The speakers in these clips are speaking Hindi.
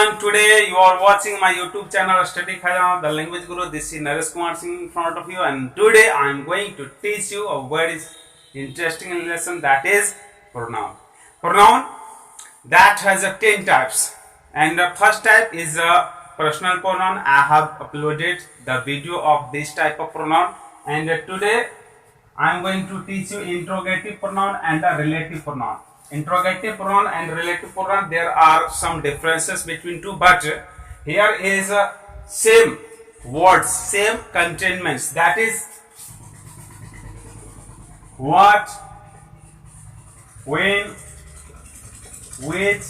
everyone, today you are watching my YouTube channel Study Khajana, the language guru. This is Naresh Kumar Singh in front of you, and today I am going to teach you a very interesting lesson, that is pronoun. Pronoun that has 10 types, and the first type is a personal pronoun. I have uploaded the video of this type of pronoun, and today I am going to teach you interrogative pronoun and a relative pronoun. Interrogative pronoun and relative pronoun, there are some differences between two, but here is same words, same containments, that is what, when, which,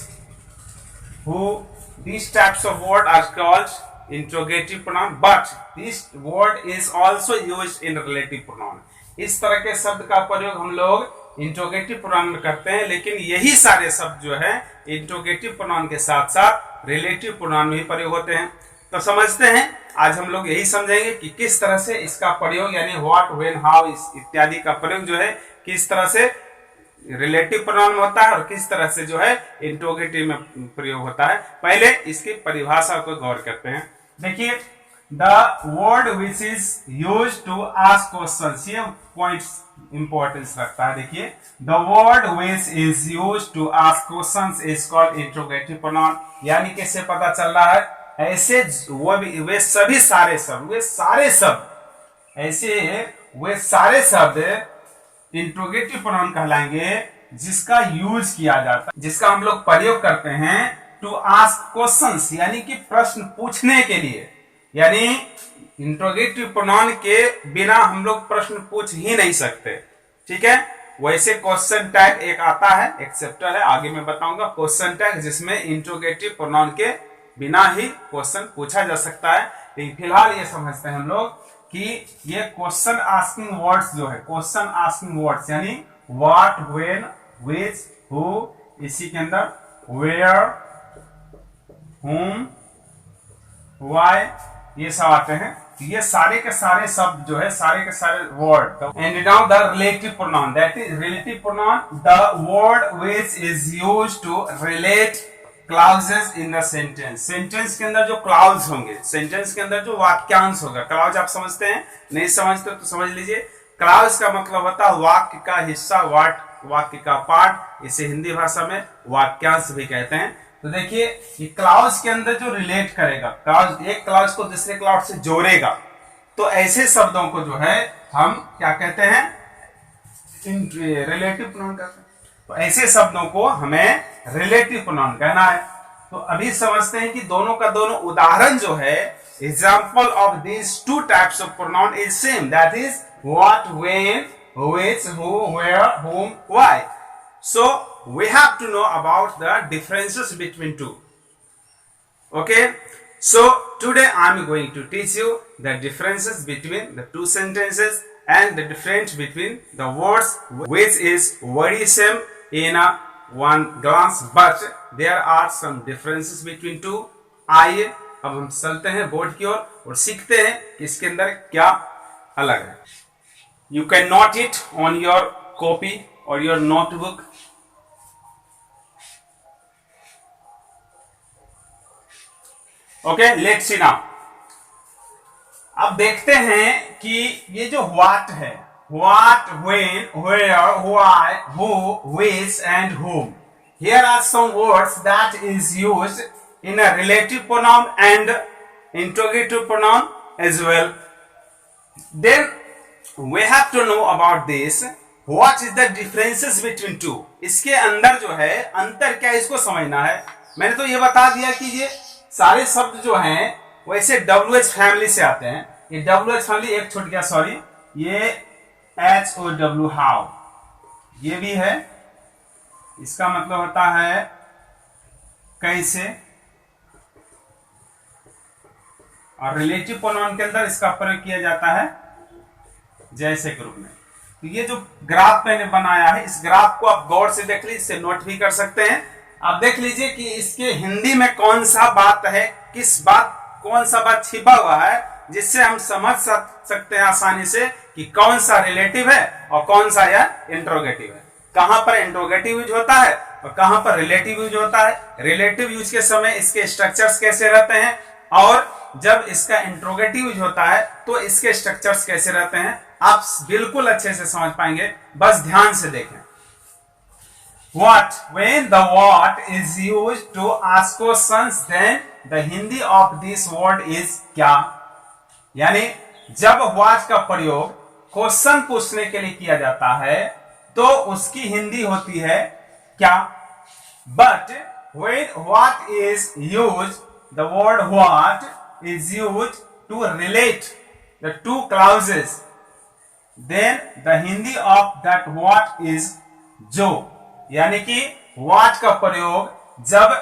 who. These types of words are called interrogative pronoun, but this word is also used in relative pronoun. इस तरह के शब्द का प्रयोग हम लोग इंट्रोगेटिव प्रोनाउन में करते हैं, लेकिन यही सारे शब्द जो है इंट्रोगेटिव प्रोनाउन के साथ साथ रिलेटिव प्रोनाउन में भी प्रयोग होते हैं। तो समझते हैं, आज हम लोग यही समझेंगे कि किस तरह से इसका प्रयोग यानी व्हाट, व्हेन, हाउ इत्यादि का प्रयोग जो है किस तरह से रिलेटिव प्रोनाउन में होता है और किस तरह से जो है इंट्रोगेटिव में प्रयोग होता है। पहले इसकी परिभाषा को गौर करते हैं। देखिए, the word which is used to ask questions, ये पॉइंट इंपॉर्टेंस रखता है। देखिए, the word which is used to ask questions is called interrogative pronoun. यानी कैसे पता चल रहा है, ऐसे वे सारे शब्द इंट्रोगेटिव प्रोनाउन कहलाएंगे जिसका यूज किया जाता है, जिसका हम लोग प्रयोग करते हैं टू आस्क क्वेश्चंस, यानी कि प्रश्न पूछने के लिए। यानी इंट्रोगेटिव प्रोनाउन के बिना हम लोग प्रश्न पूछ ही नहीं सकते, ठीक है। वैसे क्वेश्चन टैग एक आता है, एक चैप्टर है, आगे मैं बताऊंगा क्वेश्चन टैग, जिसमें इंट्रोगेटिव प्रोनाउन के बिना ही क्वेश्चन पूछा जा सकता है। लेकिन फिलहाल ये समझते हैं हम लोग कि ये क्वेश्चन आस्किंग वर्ड्स जो है, क्वेश्चन आस्किंग वर्ड्स यानी व्हाट, व्हेन, व्हिच, हु, इसी के अंदर वेयर, हुम, व्हाई, ये सब आते हैं। ये सारे के सारे शब्द जो है, सारे के सारे word. And now the relative pronoun, that is relative pronoun, the word which is used to relate clauses in the sentence. Sentence के अंदर जो क्लाउज होंगे, सेंटेंस के अंदर जो वाक्यांश होगा। क्लाउज आप समझते हैं, नहीं समझते तो समझ लीजिए। क्लाउज का मतलब होता है वाक्य का हिस्सा, वाक्य का पार्ट। इसे हिंदी भाषा में वाक्यांश भी कहते हैं। तो देखिए, ये क्लाउज के अंदर जो रिलेट करेगा, क्लाउज एक क्लाउज को दूसरे क्लाउज से जोड़ेगा, तो ऐसे शब्दों को जो है हम क्या कहते हैं, रिलेटिव प्रोनाउन कहते हैं। तो ऐसे शब्दों को हमें रिलेटिव प्रोनाउन कहना है। तो अभी समझते हैं कि दोनों का दोनों उदाहरण जो है, example of this two types of pronoun is same, that is what, when, which, who, where, whom, why. So we have to know about the differences between two. Okay, so today I am going to teach you the differences between the two sentences and the difference between the words, which is very same in a one glance, but there are some differences between two. आइए अब हम चलते हैं बोर्ड की ओर और सीखते हैं कि इसके अंदर क्या अलग है। You can note it on your copy or your notebook. Okay, let's see now. अब देखते हैं कि ये जो what है, what, when, where, why, who, which and whom. Here are some words that is used in a relative pronoun and interrogative pronoun as well. Then we have to know about this. What is the differences between two? इसके अंदर जो है अंतर क्या है, इसको समझना है। मैंने तो ये बता दिया कि ये सारे शब्द जो हैं वैसे WH फैमिली से आते हैं। ये WH फैमिली एक छूट गया, सॉरी, ये HOW, हाउ, ये भी है, इसका मतलब होता है कैसे। और रिलेटिव प्रोनाउन के अंदर इसका प्रयोग किया जाता है जैसे के रूप में। तो ये जो ग्राफ मैंने बनाया है, इस ग्राफ को आप गौर से देख लीजिए, इससे नोट भी कर सकते हैं। आप देख लीजिए कि इसके हिंदी में कौन सा बात है, कौन सा बात छिपा हुआ है, जिससे हम समझ सकते हैं आसानी से कि कौन सा रिलेटिव है और कौन सा यह इंट्रोगेटिव है। कहां पर इंट्रोगेटिव यूज होता है, और कहां पर रिलेटिव यूज होता है। रिलेटिव यूज के समय इसके स्ट्रक्चर्स कैसे रहते हैं, और जब इसका इंट्रोगेटिव यूज होता है तो इसके स्ट्रक्चर्स कैसे रहते हैं, आप बिल्कुल अच्छे से समझ पाएंगे, बस ध्यान से देखें। What? When the what is used to ask questions, then the Hindi of this word is क्या? यानी जब what का प्रयोग क्वेश्चन पूछने के लिए किया जाता है तो उसकी हिंदी होती है क्या? But when what is used, the word what is used to relate the two clauses, then the Hindi of that what is जो। यानी कि what का प्रयोग जब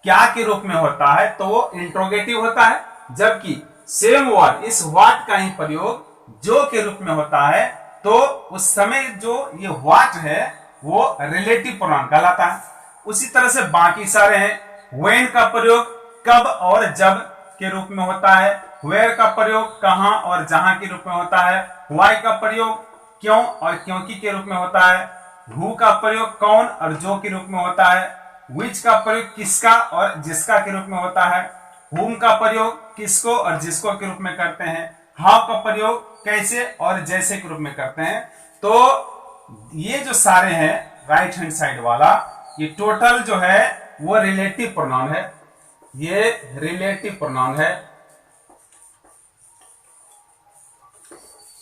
क्या के रूप में होता है तो वो इंट्रोगेटिव होता है, जबकि सेम वर्ड इस what का ही प्रयोग जो के रूप में होता है तो उस समय जो ये what है वो रिलेटिव प्रोनाउन कहलाता है। उसी तरह से बाकी सारे हैं। when का प्रयोग कब और जब के रूप में होता है, where का प्रयोग कहां और जहां के रूप में होता है, why का प्रयोग क्यों और क्योंकि के रूप में होता है, who का प्रयोग कौन और जो के रूप में होता है, which का प्रयोग किसका और जिसका के रूप में होता है, whom का प्रयोग किसको और जिसको के रूप में करते हैं, how का प्रयोग कैसे और जैसे के रूप में करते हैं। तो ये जो सारे हैं राइट हैंड साइड वाला, ये टोटल जो है वो रिलेटिव प्रोनाउन है, ये रिलेटिव प्रोनाउन है।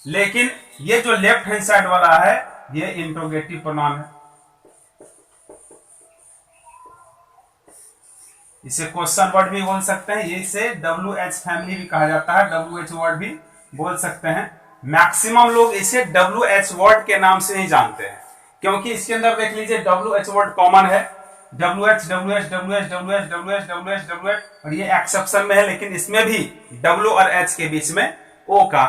लेकिन ये जो लेफ्ट हैंड साइड वाला है ये इंट्रोगेटिव प्रोनाउन है। इसे क्वेश्चन वर्ड भी बोल सकते हैं, ये इसे WH फैमिली भी कहा जाता है, WH वर्ड भी बोल सकते हैं। मैक्सिमम लोग इसे WH वर्ड के नाम से ही जानते हैं, क्योंकि इसके अंदर देख लीजिए WH वर्ड कॉमन है, WH WH WH WH WH WH WH, और ये एक्सेप्शन में है, लेकिन इसमें भी W और H के बीच में O का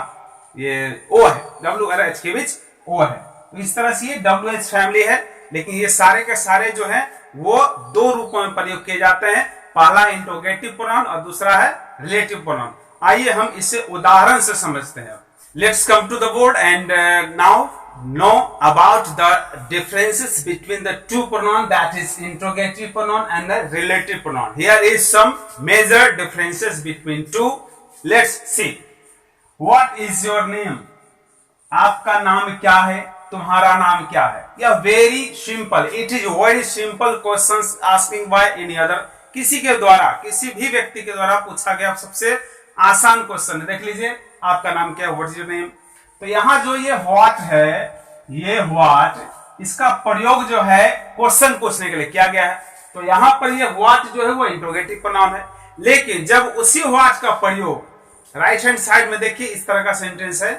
ये O है, W और H के बीच O है। तो इस तरह से ये WH फैमिली है, लेकिन ये सारे के सारे जो हैं वो दो रूपों में प्रयोग किए जाते हैं, पहला इंट्रोगेटिव प्रोनाउन और दूसरा है रिलेटिव प्रोनाउन। आइए हम इसे उदाहरण से समझते हैं। Let's come to the board and now know about the differences between the two pronoun, that is interrogative pronoun and the relative pronoun. Here is some major differences between two. Let's see. What is your name? आपका नाम क्या है, तुम्हारा नाम क्या है। यह very simple, it is very simple question asking by any other, किसी के द्वारा, किसी भी व्यक्ति के द्वारा पूछा गया सबसे आसान क्वेश्चन है। देख लीजिए, आपका नाम क्या है, व्हाट इज योर नेम। तो यहां जो ये व्हाट है, ये व्हाट, इसका प्रयोग जो है क्वेश्चन पूछने के लिए किया गया है। तो यहां पर ये व्हाट जो है वो इंट्रोगेटिव प्रोनाउन है, लेकिन जब उसी व्हाट का प्रयोग राइट हैंड साइड में देखिए इस तरह का सेंटेंस है,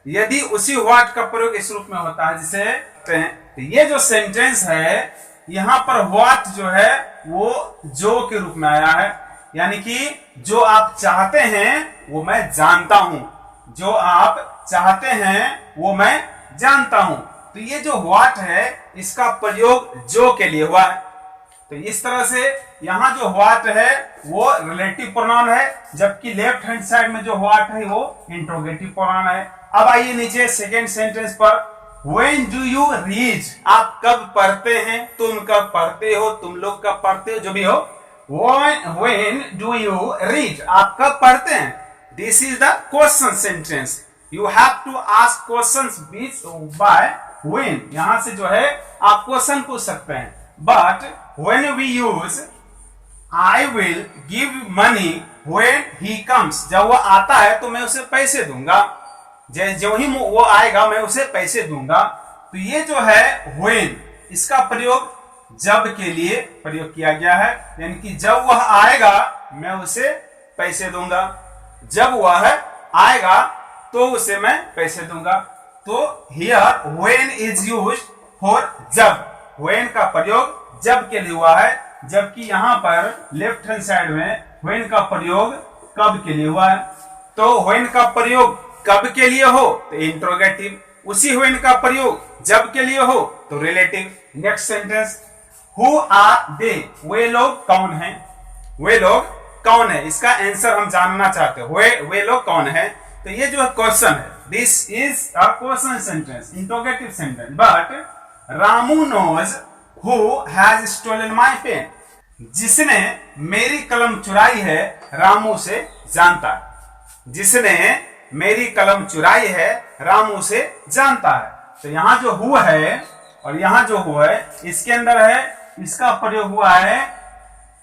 यदि उसी व्हाट का प्रयोग इस रूप में होता है जिसे तो ये जो सेंटेंस है यहां पर व्हाट जो है वो जो के रूप में आया है, यानी कि जो आप चाहते हैं वो मैं जानता हूं, जो आप चाहते हैं वो मैं जानता हूं। तो ये जो व्हाट है इसका प्रयोग जो के लिए हुआ है। तो इस तरह से यहां जो व्हाट है वो रिलेटिव प्रोनाउन है, जबकि लेफ्ट हैंड साइड में जो व्हाट है वो इंट्रोगेटिव प्रोनाउन है। अब आइए नीचे सेकेंड सेंटेंस पर, व्हेन डू यू रीड, आप कब पढ़ते हैं, तुम कब पढ़ते हो, तुम लोग कब पढ़ते हो, जो भी हो। व्हेन डू यू रीड, आप कब पढ़ते हैं। This is the question sentence, you have to ask questions बीच बाय व्हेन, यहां से जो है आप क्वेश्चन पूछ सकते हैं। But when we use I will give money when he comes, जब वो आता है तो मैं उसे पैसे दूंगा, जो ही वो आएगा मैं उसे पैसे दूंगा। तो ये जो है व्हेन, इसका प्रयोग जब के लिए प्रयोग किया गया है, यानी कि जब वह आएगा मैं उसे पैसे दूंगा, जब वह आएगा तो उसे मैं पैसे दूंगा। तो here when is used for जब, व्हेन का प्रयोग जब के लिए हुआ है, जबकि यहां पर लेफ्ट हैंड साइड में व्हेन का प्रयोग कब के लिए हुआ है। तो व्हेन का प्रयोग कब के लिए हो तो इंट्रोगेटिव, उसी व्हेन का प्रयोग जब के लिए हो तो relative. Next sentence, who are they, वे लोग कौन हैं, वे लोग कौन है, इसका आंसर हम जानना चाहते हैं, वे लोग कौन है। तो ये जो क्वेश्चन है, this is a question sentence, interrogative sentence. But Ramu knows who has stolen my pen, जिसने मेरी कलम चुराई है रामू से जानता है। जिसने मेरी कलम चुराई है रामू से जानता है। तो यहां जो हु है और यहां जो हु है, इसके अंदर है, इसका प्रयोग हुआ है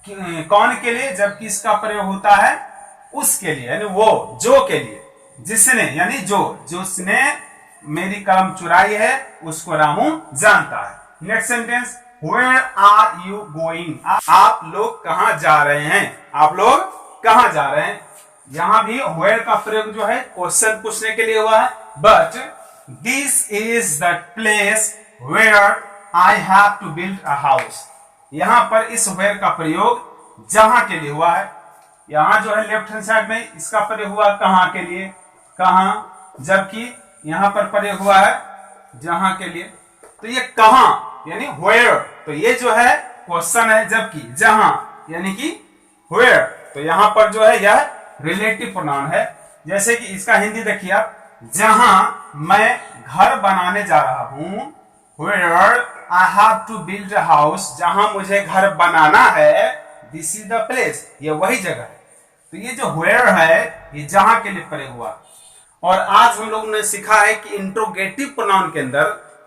कौन के लिए, जबकि इसका प्रयोग होता है उसके लिए, यानी वो, जो के लिए। जिसने यानी जो, जिसने मेरी कलम चुराई है उसको रामू जानता है। Next sentence, where are you going, आप लोग कहां जा रहे हैं, आप लोग कहां जा रहे हैं। यहां भी वेयर का प्रयोग जो है क्वेश्चन पूछने के लिए हुआ है, but this is the place where I have to build a house. यहां पर इस वेयर का प्रयोग जहां के लिए हुआ है। यहां जो है लेफ्ट हैंड साइड में इसका प्रयोग हुआ कहां के लिए, कहां, जबकि यहां पर प्रयोग हुआ है जहां के लिए। तो ये कहां यानी वेयर, तो ये जो है क्वेश्चन है, जबकि जहां यानी कि वेयर, तो यहां पर जो है यह रिलेटिव प्रोनाउन है। जैसे कि इसका हिंदी देखिए आप, जहां मैं घर बनाने जा रहा हूं, where I have to build a house, जहां मुझे घर बनाना है, दिस इज द प्लेस, ये वही जगह है। तो ये जो वेयर है ये जहां के लिए प्रयोग हुआ। और आज हम लोगों ने सीखा है कि इंट्रोगेटिव प्रोनाउन के अंदर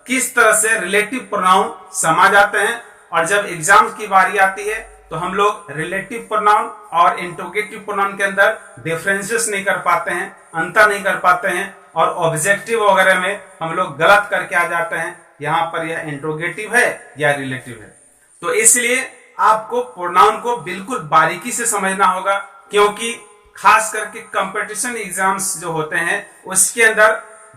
किस तरह से रिलेटिव प्रोनाउन समा जाते हैं, और जब एग्जाम की बारी आती है तो हम लोग रिलेटिव प्रोनाउन और इंट्रोगेटिव प्रोनाउन के अंदर डिफरेंसेस नहीं कर पाते हैं, अंतर नहीं कर पाते हैं, और ऑब्जेक्टिव वगैरह में हम लोग गलत करके आ जाते हैं, यहां पर यह इंट्रोगेटिव है या रिलेटिव है। तो इसलिए आपको प्रोनाउन को बिल्कुल बारीकी से समझना होगा, क्योंकि खास करके कंपटीशन एग्जाम्स जो होते हैं उसके अंदर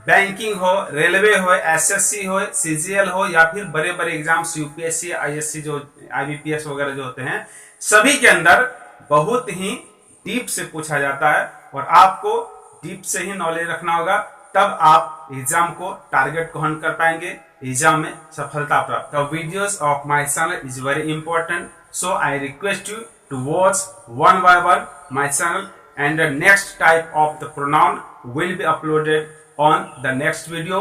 बैंकिंग हो, रेलवे हो, एसएससी हो, सीजीएल हो, या फिर बड़े बड़े एग्जाम्स यूपीएससी, आईएससी, जो आईबीपीएस वगैरह जो होते हैं, सभी के अंदर बहुत ही डीप से पूछा जाता है, और आपको डीप से ही नॉलेज रखना होगा, तब आप एग्जाम को टारगेट को हंट कर पाएंगे, एग्जाम में सफलता प्राप्त। The videos of my channel is very important, so I request you to watch one by one my channel, and the next type of the pronoun will be uploaded on the next video.